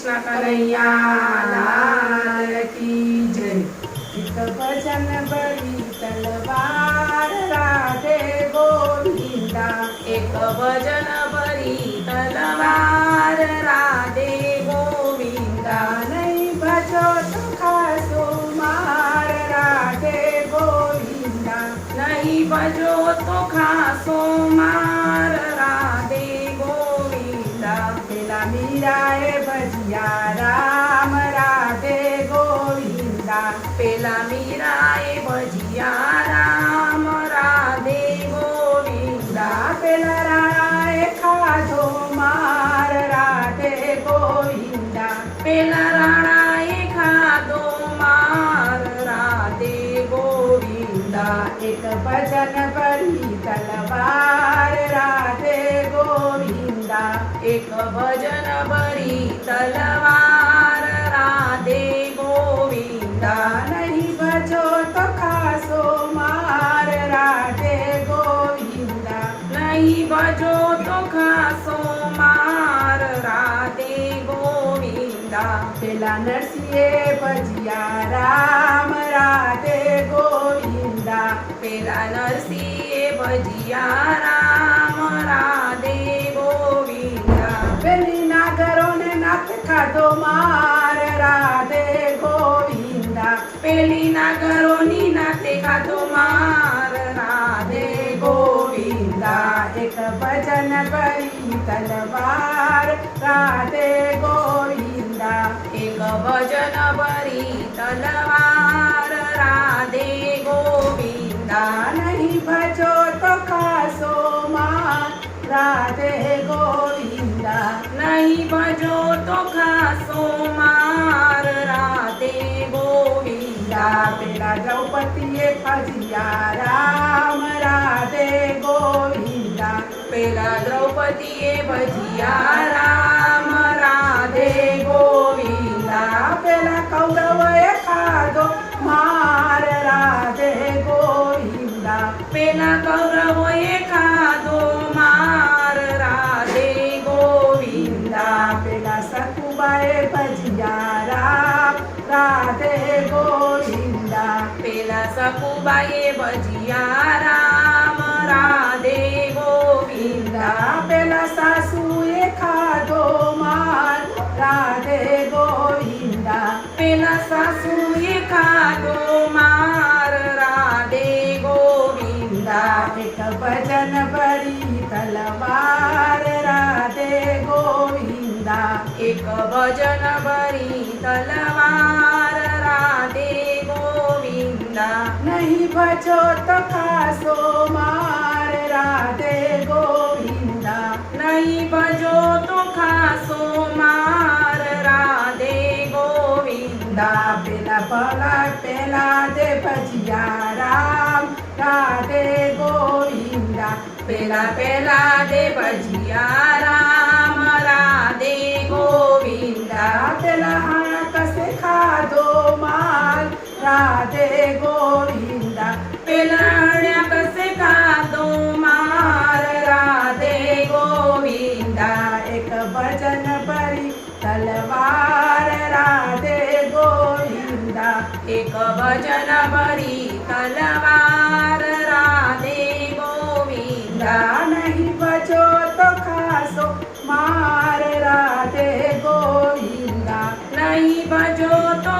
कृष्ण कन्हैया लाल की जय। एक भजन बड़ी तलवार राधे गोविंदा, एक भजन बड़ी तलवार राधे गोविंदा। नहीं भजो तो खासो मार राधे गोविंदा, नहीं भजो तो खासो मार राधे गोविंदा। पेला मीराए भजिया राम राधे गोविंदा, पेला मीराए भजिया राम राधे गोविंदा। पेला राणाए खाधो मार राधे गोविंदा, पेला राणाए खाधो मार राधे गोविंदा। एक भजन बड़ी तलवार राधे गोविंदा, एक भजन बड़ी तलवार राधे गोविंदा। नहीं भजो तो खासो मार राधे गोविंदा, नहीं भजो तो खासो मार राधे गोविंदा। पेला नरसिंहे भजिया राम राधे गोविंदा, पेला नरसिंहे भजिया राम राधे गोविंदा। पेली नागरो ने नाथ खाधो मार राधे गोविंदा, पेली नागरो नी नाथे खाधो मार राधे गोविंदा। एक भजन बड़ी तलवार राधे गोविंदा, एक भजन बड़ी तलवार राधे गोविंदा। नहीं भजो तो खासो मार राधे गोविंदा, नहीं भजो तो खासो मार राधे गोविंदा। पेला द्रौपदीए भजिया राम राधे गोविंदा, पेला द्रौपदीए भजिया राम राधे गोविंदा। पेला कौरवए खाधो मार राधे गोविंदा, पेला कौरवए खाधो मार राधे गोविंदा। पेला सकुबाए भजिया राम राधे गोविंदा, पेला सकुबाए भजिया राम राधे गोविंदा। पेला सासूए खाधो मार राधे गोविंदा, पेला सासूए खाधो मार राधे गोविंदा। एक भजन बड़ी तलवार राधे गोविंदा, एक भजन बड़ी तलवार राधे गोविंदा। नहीं भजो तो खासो मार राधे गोविंदा, नहीं भजो तो खासो मार राधे गोविंदा। पेला भला पेला दे भजिया राम राधे गोविंदा, पेला पेला दे भजिया राम राधे गोविंदा। पेला हाणा कसे खाधो मार राधे गोविंदा, पेला हाण्या कसे खाधो मार राधे गोविंदा। एक भजन बड़ी तलवार राधे गोविंदा, एक भजन बड़ी तलवार राधे गोविंदा। नहीं भजो तो खासो मार राधे गोविंदा, नहीं भजो तो